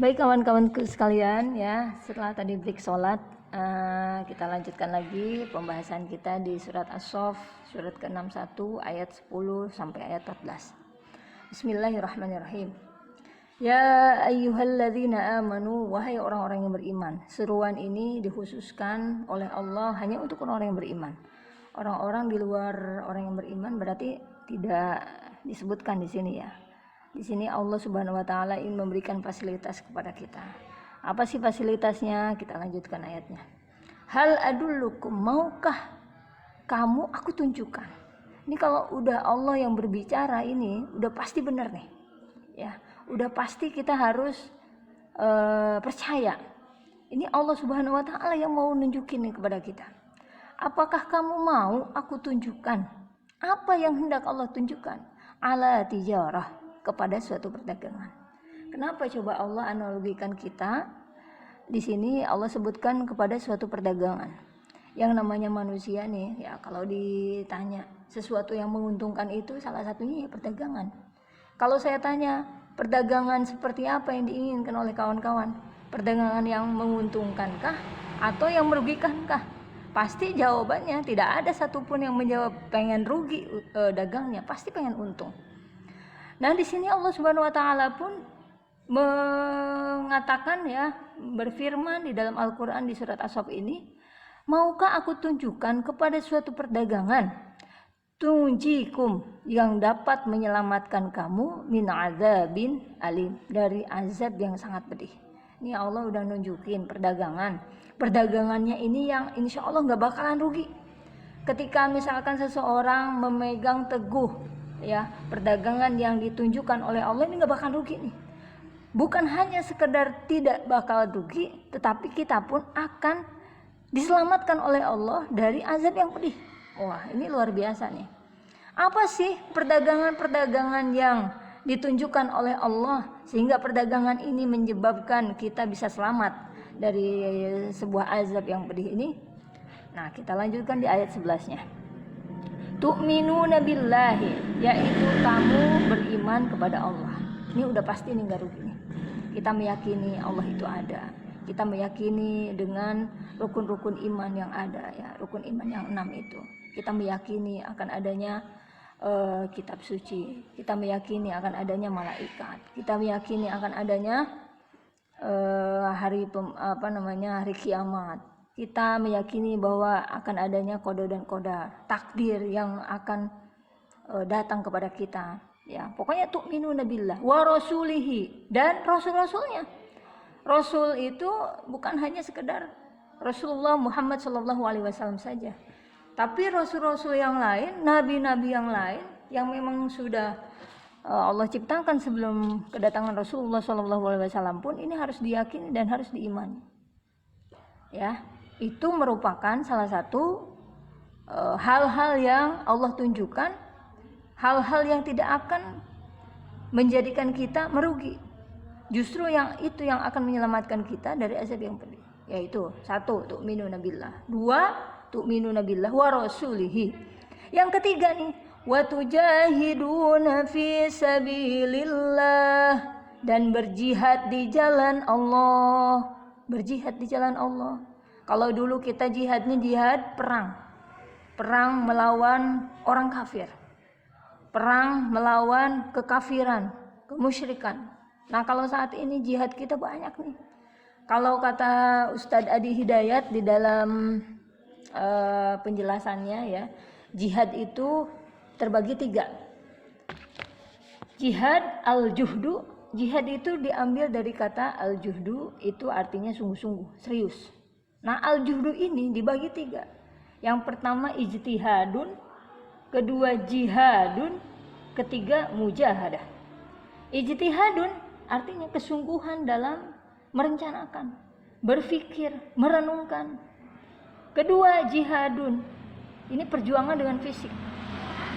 Baik kawan-kawanku sekalian ya, setelah tadi break sholat, kita lanjutkan lagi pembahasan kita di surat As-Saff, surat ke-61 ayat 10 sampai ayat 14. Bismillahirrahmanirrahim. Ya ayyuhalladzina amanu, wahai orang-orang yang beriman. Seruan ini dikhususkan oleh Allah hanya untuk orang-orang yang beriman. Orang-orang di luar orang yang beriman berarti tidak disebutkan di sini ya. Di sini Allah Subhanahu wa taala ingin memberikan fasilitas kepada kita. Apa sih fasilitasnya? Kita lanjutkan ayatnya. Hal adullukum, maukah kamu aku tunjukkan. Ini kalau udah Allah yang berbicara ini udah pasti benar nih. Ya, udah pasti kita harus percaya. Ini Allah Subhanahu wa taala yang mau nunjukin nih kepada kita. Apakah kamu mau aku tunjukkan? Apa yang hendak Allah tunjukkan? Ala tijarah, kepada suatu perdagangan. Kenapa coba Allah analogikan kita? Di sini Allah sebutkan kepada suatu perdagangan. Yang namanya manusia nih, ya kalau ditanya sesuatu yang menguntungkan itu salah satunya ya perdagangan. Kalau saya tanya, perdagangan seperti apa yang diinginkan oleh kawan-kawan? Perdagangan yang menguntungkankah atau yang merugikankah? Pasti jawabannya tidak ada satupun yang menjawab pengen rugi dagangnya, pasti pengen untung. Nah, di sini Allah Subhanahu wa taala pun mengatakan ya, berfirman di dalam Al-Qur'an di surat As-Saff ini, maukah aku tunjukkan kepada suatu perdagangan tunjikum yang dapat menyelamatkan kamu min azabin alim, dari azab yang sangat pedih. Ini Allah udah nunjukin perdagangan. Perdagangannya ini yang insya Allah nggak bakalan rugi. Ketika misalkan seseorang memegang teguh ya perdagangan yang ditunjukkan oleh Allah, ini nggak bakal rugi nih. Bukan hanya sekedar tidak bakal rugi, tetapi kita pun akan diselamatkan oleh Allah dari azab yang pedih. Wah, ini luar biasa nih. Apa sih perdagangan-perdagangan yang ditunjukkan oleh Allah sehingga perdagangan ini menyebabkan kita bisa selamat dari sebuah azab yang pedih ini? Nah, kita lanjutkan di ayat 11-nya. Tu'minuna billahi, yaitu kamu beriman kepada Allah. Ini udah pasti nih gak rugi nih. Kita meyakini Allah itu ada. Kita meyakini dengan rukun-rukun iman yang ada ya, rukun iman yang 6 itu. Kita meyakini akan adanya kitab suci. Kita meyakini akan adanya malaikat. Kita meyakini akan adanya hari kiamat. Kita meyakini bahwa akan adanya qada dan qadar, takdir yang akan datang kepada kita. Ya, pokoknya tu'minuna billah wa rasulihi, dan rasul-rasulnya. Rasul itu bukan hanya sekedar Rasulullah Muhammad SAW saja, tapi rasul-rasul yang lain, nabi-nabi yang lain yang memang sudah Allah ciptakan sebelum kedatangan Rasulullah SAW pun ini harus diyakini dan harus diimani. Ya. Itu merupakan salah satu hal-hal yang Allah tunjukkan, hal-hal yang tidak akan menjadikan kita merugi. Justru yang itu yang akan menyelamatkan kita dari azab yang pedih. Yaitu 1, tu'minuna billah. 2, tu'minuna billah wa rasulihi. Yang ketiga nih, wa tujahiduna fi sabilillah, dan berjihad di jalan Allah. Berjihad di jalan Allah. Kalau dulu kita jihadnya jihad perang melawan orang kafir, perang melawan kekafiran, kemusyrikan. Nah, kalau saat ini jihad kita banyak nih. Kalau kata Ustadz Adi Hidayat di dalam penjelasannya ya, jihad itu terbagi 3. Jihad al-juhdu, jihad itu diambil dari kata al-juhdu, itu artinya sungguh-sungguh, serius. Nah, al-juhdu ini dibagi 3. Yang pertama ijtihadun, kedua jihadun, ketiga mujahadah. Ijtihadun artinya kesungguhan dalam merencanakan, berpikir, merenungkan. Kedua jihadun, ini perjuangan dengan fisik.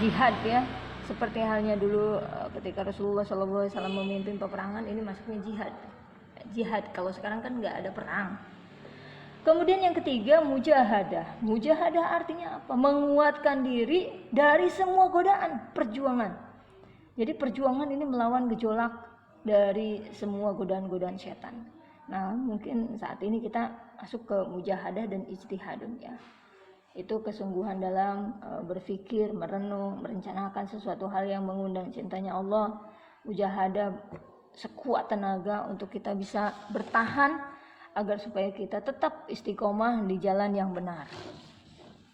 Jihad ya, seperti halnya dulu ketika Rasulullah SAW memimpin peperangan, ini masuknya jihad. Jihad, kalau sekarang kan nggak ada perang. Kemudian yang ketiga mujahadah. Mujahadah artinya apa? Menguatkan diri dari semua godaan, perjuangan. Jadi perjuangan ini melawan gejolak dari semua godaan-godaan setan. Nah, mungkin saat ini kita masuk ke mujahadah dan ijtihadun ya. Itu kesungguhan dalam berpikir, merenung, merencanakan sesuatu hal yang mengundang cintanya Allah. Mujahadah sekuat tenaga untuk kita bisa bertahan agar supaya kita tetap istiqomah di jalan yang benar.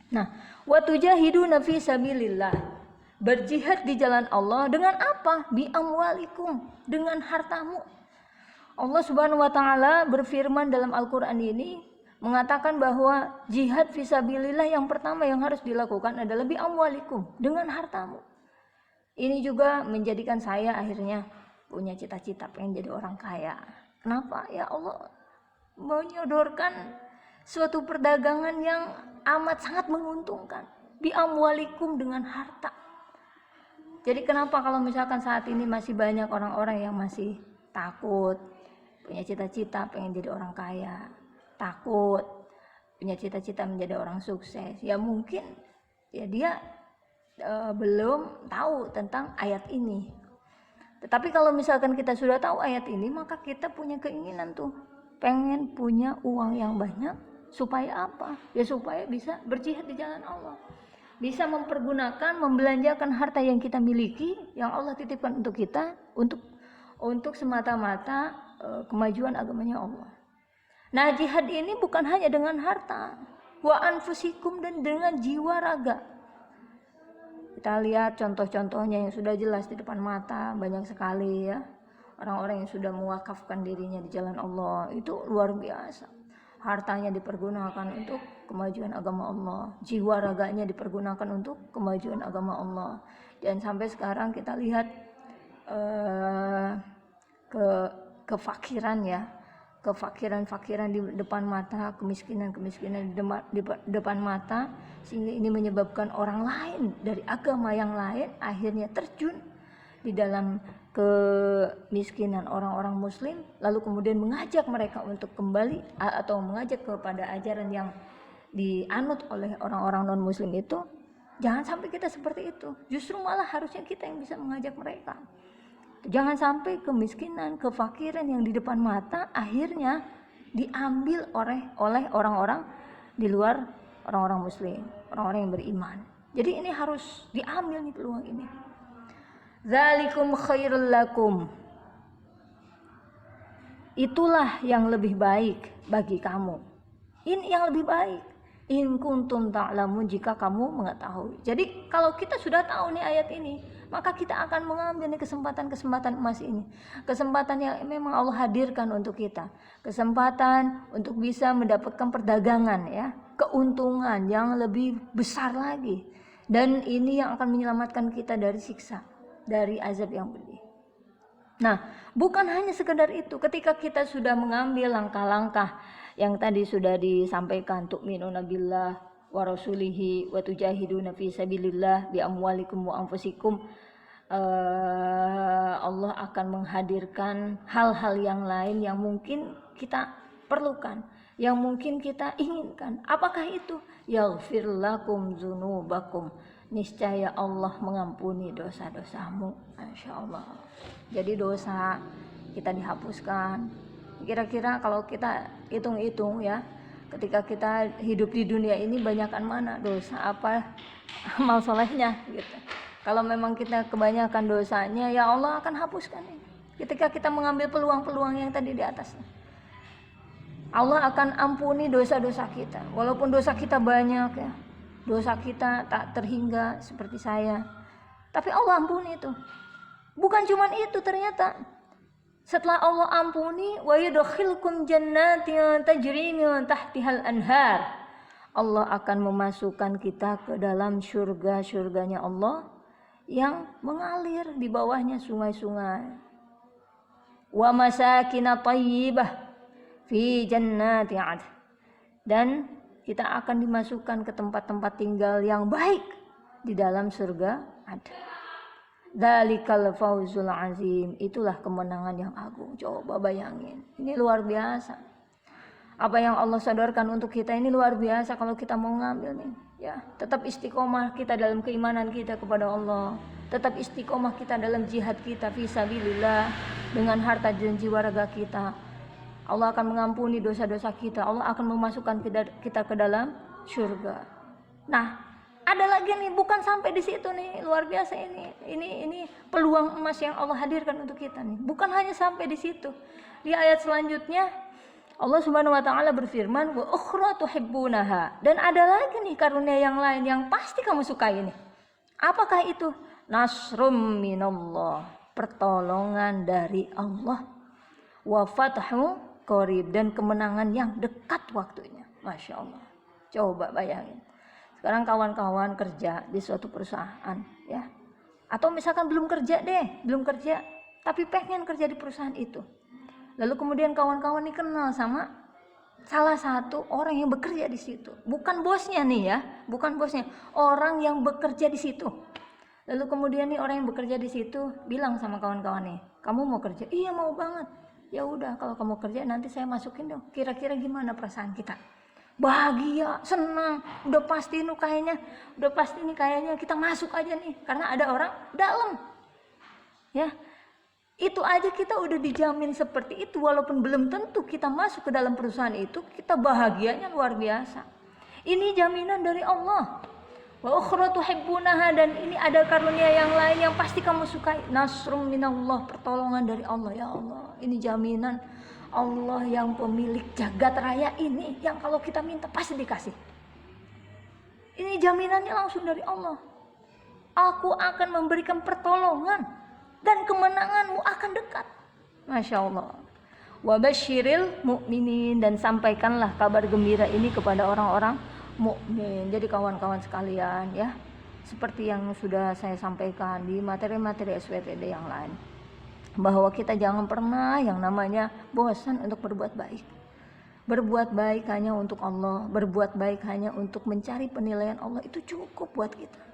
Nah, wa tujahiduna fi sabilillah. Berjihad di jalan Allah dengan apa? Bi amwalikum, dengan hartamu. Allah Subhanahu wa taala berfirman dalam Al-Qur'an ini mengatakan bahwa jihad fisabilillah yang pertama yang harus dilakukan adalah bi amwalikum, dengan hartamu. Ini juga menjadikan saya akhirnya punya cita-cita pengen jadi orang kaya. Kenapa? Ya Allah menyodorkan suatu perdagangan yang amat sangat menguntungkan. Bi amwalikum, dengan harta. Jadi kenapa kalau misalkan saat ini masih banyak orang-orang yang masih takut, punya cita-cita pengen jadi orang kaya, takut punya cita-cita menjadi orang sukses, ya mungkin ya dia belum tahu tentang ayat ini. Tetapi kalau misalkan kita sudah tahu ayat ini, maka kita punya keinginan tuh pengen punya uang yang banyak. Supaya apa? Ya supaya bisa berjihad di jalan Allah, bisa mempergunakan, membelanjakan harta yang kita miliki, yang Allah titipkan untuk kita, untuk semata-mata kemajuan agamanya Allah. Nah, jihad ini bukan hanya dengan harta, wa anfusikum, dan dengan jiwa raga. Kita lihat contoh-contohnya yang sudah jelas di depan mata, banyak sekali ya. Orang-orang yang sudah mewakafkan dirinya di jalan Allah, itu luar biasa. Hartanya dipergunakan untuk kemajuan agama Allah, jiwa raganya dipergunakan untuk kemajuan agama Allah. Dan sampai sekarang kita lihat kefakiran ya, kefakiran di depan mata, kemiskinan di depan mata, sehingga ini menyebabkan orang lain dari agama yang lain akhirnya terjun di dalam kemiskinan orang-orang muslim, lalu kemudian mengajak mereka untuk kembali atau mengajak kepada ajaran yang dianut oleh orang-orang non muslim itu. Jangan sampai kita seperti itu, justru malah harusnya kita yang bisa mengajak mereka. Jangan sampai kemiskinan, kefakiran yang di depan mata akhirnya diambil oleh orang-orang di luar orang-orang muslim, orang-orang yang beriman. Jadi ini harus diambil nih peluang ini. Dzalikum khairul lakum. Itulah yang lebih baik bagi kamu. Ini yang lebih baik. In kuntum ta'lamun, jika kamu mengetahui. Jadi kalau kita sudah tahu nih ayat ini, maka kita akan mengambil nih kesempatan emas ini. Kesempatan yang memang Allah hadirkan untuk kita. Kesempatan untuk bisa mendapatkan perdagangan ya, keuntungan yang lebih besar lagi. Dan ini yang akan menyelamatkan kita dari siksa, dari azab yang pedih. Nah, bukan hanya sekedar itu. Ketika kita sudah mengambil langkah-langkah yang tadi sudah disampaikan, tu'minuna billah wa rasulihi wa tujahiduna fi sabilillah bi amwalikum wa anfusikum, Allah akan menghadirkan hal-hal yang lain yang mungkin kita perlukan, yang mungkin kita inginkan. Apakah itu? Yaghfir lakum dzunubakum, niscaya Allah mengampuni dosa-dosamu. Masyaallah. Jadi dosa kita dihapuskan. Kira-kira kalau kita hitung-hitung ya, ketika kita hidup di dunia ini banyakkan mana dosa, apa amal solehnya gitu. Kalau memang kita kebanyakan dosanya, ya Allah akan hapuskan ini. Ketika kita mengambil peluang-peluang yang tadi di atas, Allah akan ampuni dosa-dosa kita. Walaupun dosa kita banyak ya, dosa kita tak terhingga seperti saya, tapi Allah ampuni itu. Bukan cuma itu, ternyata setelah Allah ampuni, wa yudkhilkum jannatin tajri min tahtihal anhar, Allah akan memasukkan kita ke dalam surga-surganya Allah yang mengalir di bawahnya sungai-sungai. Wa masakin thayyibah fi jannati 'adn, dan kita akan dimasukkan ke tempat-tempat tinggal yang baik di dalam surga Adn. Dzalikal fawzul azim, itulah kemenangan yang agung. Coba bayangin, ini luar biasa. Apa yang Allah sodorkan untuk kita ini luar biasa kalau kita mau ngambil nih. Ya, tetap istiqomah kita dalam keimanan kita kepada Allah, tetap istiqomah kita dalam jihad kita fisabilillah dengan harta dan jiwa raga kita. Allah akan mengampuni dosa-dosa kita, Allah akan memasukkan kita ke dalam surga. Nah, ada lagi nih, bukan sampai di situ nih, luar biasa ini peluang emas yang Allah hadirkan untuk kita nih. Bukan hanya sampai di situ. Di ayat selanjutnya Allah Subhanahu wa taala berfirman, "Wa ukhra tuhibbunaha." Dan ada lagi nih karunia yang lain yang pasti kamu sukai nih. Apakah itu? Nasrum minallah, pertolongan dari Allah. Wa fathu qarib, dan kemenangan yang dekat waktunya. Masya Allah. Coba bayangin. Sekarang kawan-kawan kerja di suatu perusahaan, ya. Atau misalkan belum kerja, tapi pengen kerja di perusahaan itu. Lalu kemudian kawan-kawan ini kenal sama salah satu orang yang bekerja di situ. Bukan bosnya nih ya, bukan bosnya, orang yang bekerja di situ. Lalu kemudian nih orang yang bekerja di situ bilang sama kawan-kawan nih, "Kamu mau kerja?" "Iya, mau banget." "Ya udah, kalau kamu kerja nanti saya masukin dong." Kira-kira gimana perasaan kita? Bahagia, senang, udah pasti nih kayaknya kita masuk aja nih karena ada orang dalam. Ya. Itu aja kita udah dijamin seperti itu, walaupun belum tentu kita masuk ke dalam perusahaan itu, kita bahagianya luar biasa. Ini jaminan dari Allah. Wa ukhra tuhibbunaha, dan ini ada karunia yang lain yang pasti kamu sukai. Nasrum minallah, pertolongan dari Allah. Ya Allah, ini jaminan Allah yang pemilik jagat raya ini, yang kalau kita minta pasti dikasih. Ini jaminannya langsung dari Allah. Aku akan memberikan pertolongan dan kemenanganmu akan dekat. Masya Allah. Wa basyiril mu'minin, dan sampaikanlah kabar gembira ini kepada orang-orang mukmin. Jadi kawan-kawan sekalian ya, seperti yang sudah saya sampaikan di materi-materi SWTD yang lain, bahwa kita jangan pernah yang namanya bosan untuk berbuat baik. Berbuat baik hanya untuk Allah, berbuat baik hanya untuk mencari penilaian Allah, itu cukup buat kita.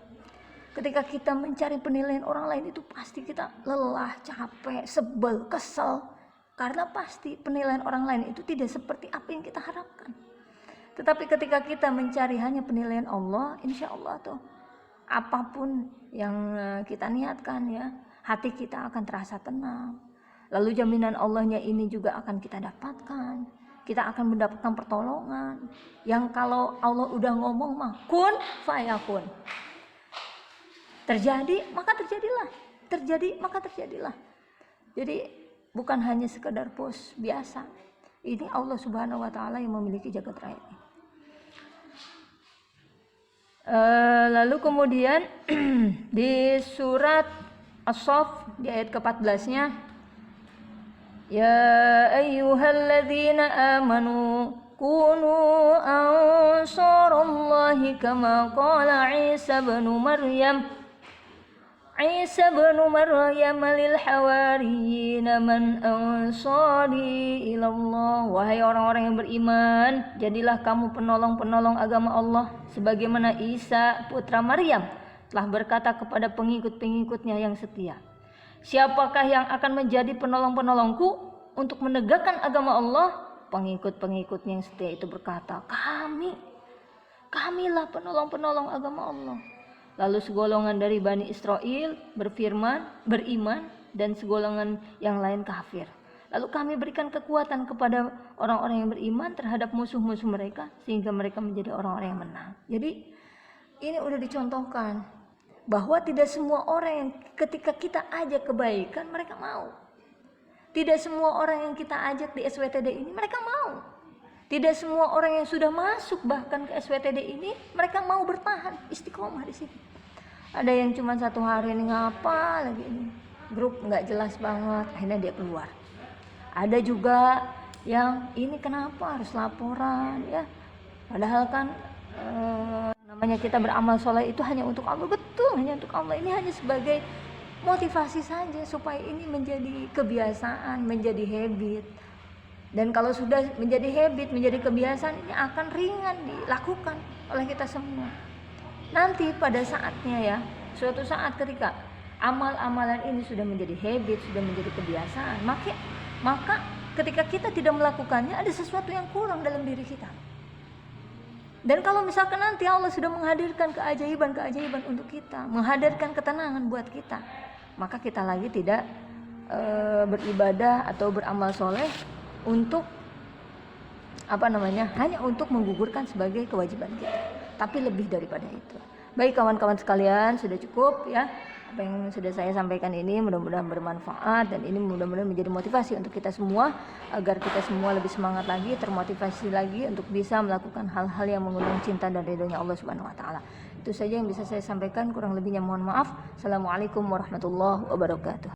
Ketika kita mencari penilaian orang lain itu pasti kita lelah, capek, sebel, kesel. Karena pasti penilaian orang lain itu tidak seperti apa yang kita harapkan. Tetapi ketika kita mencari hanya penilaian Allah, insya Allah tuh apapun yang kita niatkan ya, hati kita akan terasa tenang. Lalu jaminan Allahnya ini juga akan kita dapatkan. Kita akan mendapatkan pertolongan. Yang kalau Allah udah ngomong mah kun fayakun. Terjadi maka terjadilah, terjadi maka terjadilah. Jadi bukan hanya sekedar bos biasa. Ini Allah Subhanahu wa taala yang memiliki jagat raya ini. Lalu kemudian di surat As-Saff di ayat ke-14-nya, ya ayyuhalladzina amanu kunu ansarallahi kama qala Isa bin Maryam lil hawariyina man ansari ilallah. Wahai orang-orang yang beriman, jadilah kamu penolong-penolong agama Allah, sebagaimana Isa putra Maryam telah berkata kepada pengikut-pengikutnya yang setia. Siapakah yang akan menjadi penolong-penolongku untuk menegakkan agama Allah? Pengikut-pengikutnya yang setia itu berkata, kamilah penolong-penolong agama Allah. Lalu segolongan dari Bani Israel beriman, dan segolongan yang lain kafir. Lalu kami berikan kekuatan kepada orang-orang yang beriman terhadap musuh-musuh mereka, sehingga mereka menjadi orang-orang yang menang. Jadi ini udah dicontohkan bahwa tidak semua orang yang ketika kita ajak kebaikan mereka mau. Tidak semua orang yang kita ajak di SWTD ini mereka mau. Tidak semua orang yang sudah masuk bahkan ke SWTD ini mereka mau bertahan istiqomah di sini. Ada yang cuma 1 hari ini ngapa lagi ini, grup nggak jelas banget, akhirnya dia keluar. Ada juga yang ini kenapa harus laporan ya, padahal kan namanya kita beramal soleh itu hanya untuk Allah. Betul, hanya untuk Allah. Ini hanya sebagai motivasi saja supaya ini menjadi kebiasaan, menjadi habit. Dan kalau sudah menjadi habit, menjadi kebiasaan, ini akan ringan dilakukan oleh kita semua. Nanti pada saatnya ya, suatu saat ketika amal-amalan ini sudah menjadi habit, sudah menjadi kebiasaan, maka ketika kita tidak melakukannya ada sesuatu yang kurang dalam diri kita. Dan kalau misalkan nanti Allah sudah menghadirkan keajaiban-keajaiban untuk kita, menghadirkan ketenangan buat kita, maka kita lagi tidak beribadah atau beramal soleh untuk hanya untuk menggugurkan sebagai kewajiban kita, tapi lebih daripada itu. Baik kawan-kawan sekalian, sudah cukup ya apa yang sudah saya sampaikan ini, mudah-mudahan bermanfaat dan ini mudah-mudahan menjadi motivasi untuk kita semua agar kita semua lebih semangat lagi, termotivasi lagi untuk bisa melakukan hal-hal yang mengundang cinta dan ridhonya Allah Subhanahu wa taala. Itu saja yang bisa saya sampaikan, kurang lebihnya mohon maaf. Assalamualaikum warahmatullahi wabarakatuh.